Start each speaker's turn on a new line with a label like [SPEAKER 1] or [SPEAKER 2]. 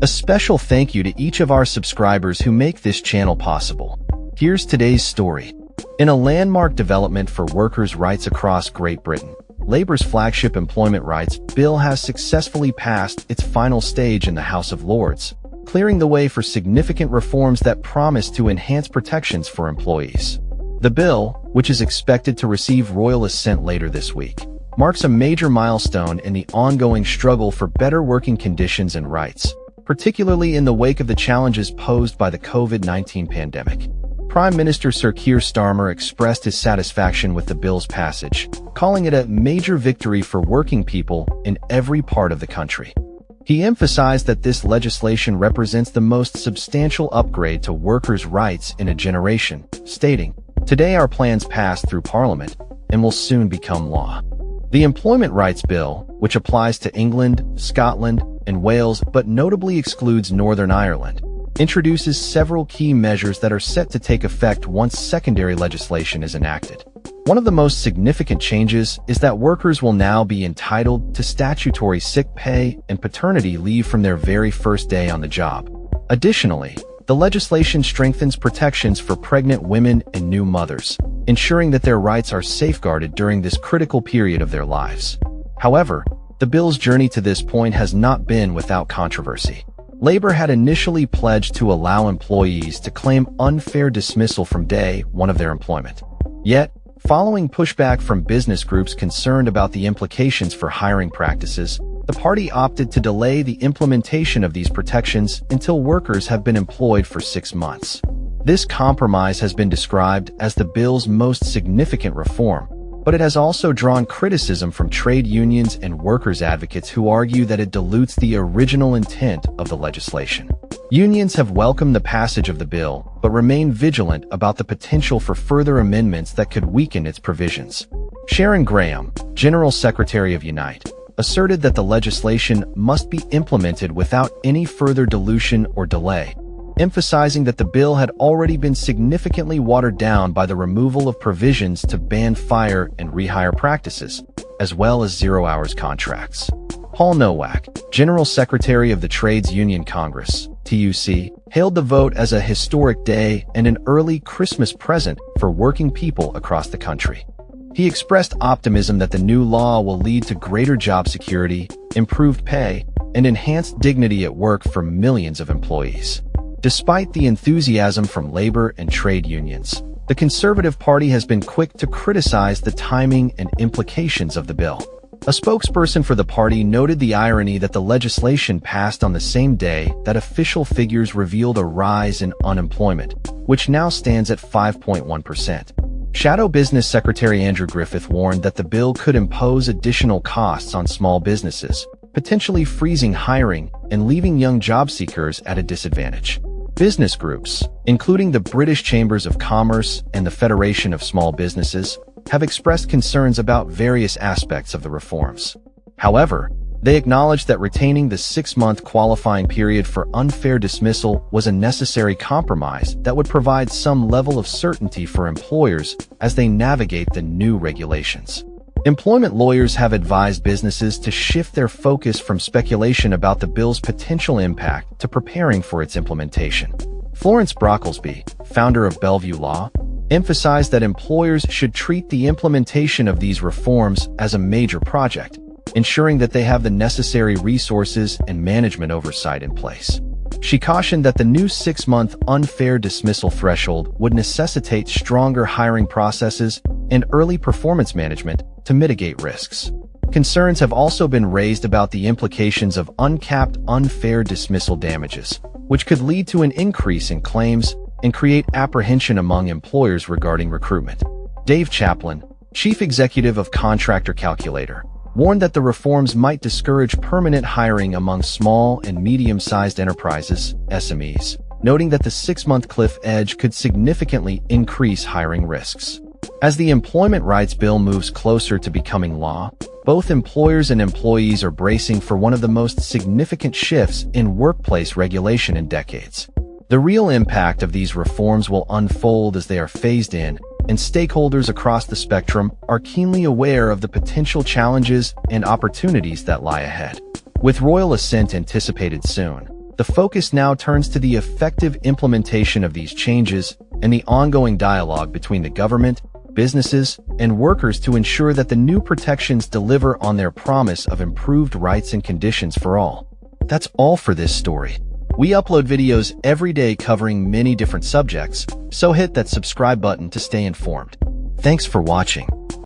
[SPEAKER 1] A special thank you to each of our subscribers who make this channel possible. Here's today's story. In a landmark development for workers' rights across Great Britain, Labour's flagship employment rights bill has successfully passed its final stage in the House of Lords, clearing the way for significant reforms that promise to enhance protections for employees. The bill, which is expected to receive royal assent later this week, marks a major milestone in the ongoing struggle for better working conditions and rights, particularly in the wake of the challenges posed by the COVID-19 pandemic. Prime Minister Sir Keir Starmer expressed his satisfaction with the bill's passage, calling it a major victory for working people in every part of the country. He emphasized that this legislation represents the most substantial upgrade to workers' rights in a generation, stating, "Today our plans passed through Parliament and will soon become law." The Employment Rights Bill, which applies to England, Scotland, and Wales but notably excludes Northern Ireland, introduces several key measures that are set to take effect once secondary legislation is enacted. One of the most significant changes is that workers will now be entitled to statutory sick pay and paternity leave from their very first day on the job. Additionally, the legislation strengthens protections for pregnant women and new mothers, ensuring that their rights are safeguarded during this critical period of their lives. However, the bill's journey to this point has not been without controversy. Labour had initially pledged to allow employees to claim unfair dismissal from day one of their employment. Yet, following pushback from business groups concerned about the implications for hiring practices, the party opted to delay the implementation of these protections until workers have been employed for 6 months. This compromise has been described as the bill's most significant reform, but it has also drawn criticism from trade unions and workers' advocates who argue that it dilutes the original intent of the legislation. Unions have welcomed the passage of the bill, but remain vigilant about the potential for further amendments that could weaken its provisions. Sharon Graham, General Secretary of Unite, asserted that the legislation must be implemented without any further dilution or delay, emphasizing that the bill had already been significantly watered down by the removal of provisions to ban fire and rehire practices, as well as zero-hours contracts. Paul Nowak, General Secretary of the Trades Union Congress, TUC, hailed the vote as a historic day and an early Christmas present for working people across the country. He expressed optimism that the new law will lead to greater job security, improved pay, and enhanced dignity at work for millions of employees. Despite the enthusiasm from labor and trade unions, the Conservative Party has been quick to criticize the timing and implications of the bill. A spokesperson for the party noted the irony that the legislation passed on the same day that official figures revealed a rise in unemployment, which now stands at 5.1%. Shadow Business Secretary Andrew Griffith warned that the bill could impose additional costs on small businesses, potentially freezing hiring and leaving young job seekers at a disadvantage. Business groups, including the British Chambers of Commerce and the Federation of Small Businesses, have expressed concerns about various aspects of the reforms. However, they acknowledge that retaining the 6-month qualifying period for unfair dismissal was a necessary compromise that would provide some level of certainty for employers as they navigate the new regulations. Employment lawyers have advised businesses to shift their focus from speculation about the bill's potential impact to preparing for its implementation. Florence Brocklesby, founder of Bellevue Law, emphasized that employers should treat the implementation of these reforms as a major project, ensuring that they have the necessary resources and management oversight in place. She cautioned that the new 6-month unfair dismissal threshold would necessitate stronger hiring processes and early performance management to mitigate risks. Concerns have also been raised about the implications of uncapped unfair dismissal damages, which could lead to an increase in claims and create apprehension among employers regarding recruitment. Dave Chaplin, Chief Executive of Contractor Calculator, warned that the reforms might discourage permanent hiring among small and medium-sized enterprises, SMEs, noting that the 6-month cliff edge could significantly increase hiring risks. As the Employment Rights Bill moves closer to becoming law, both employers and employees are bracing for one of the most significant shifts in workplace regulation in decades. The real impact of these reforms will unfold as they are phased in, and stakeholders across the spectrum are keenly aware of the potential challenges and opportunities that lie ahead. With royal assent anticipated soon, The focus now turns to the effective implementation of these changes and the ongoing dialogue between the government, businesses, and workers to ensure that the new protections deliver on their promise of improved rights and conditions for all. That's all for this story. We upload videos every day covering many different subjects, so hit that subscribe button to stay informed. Thanks for watching.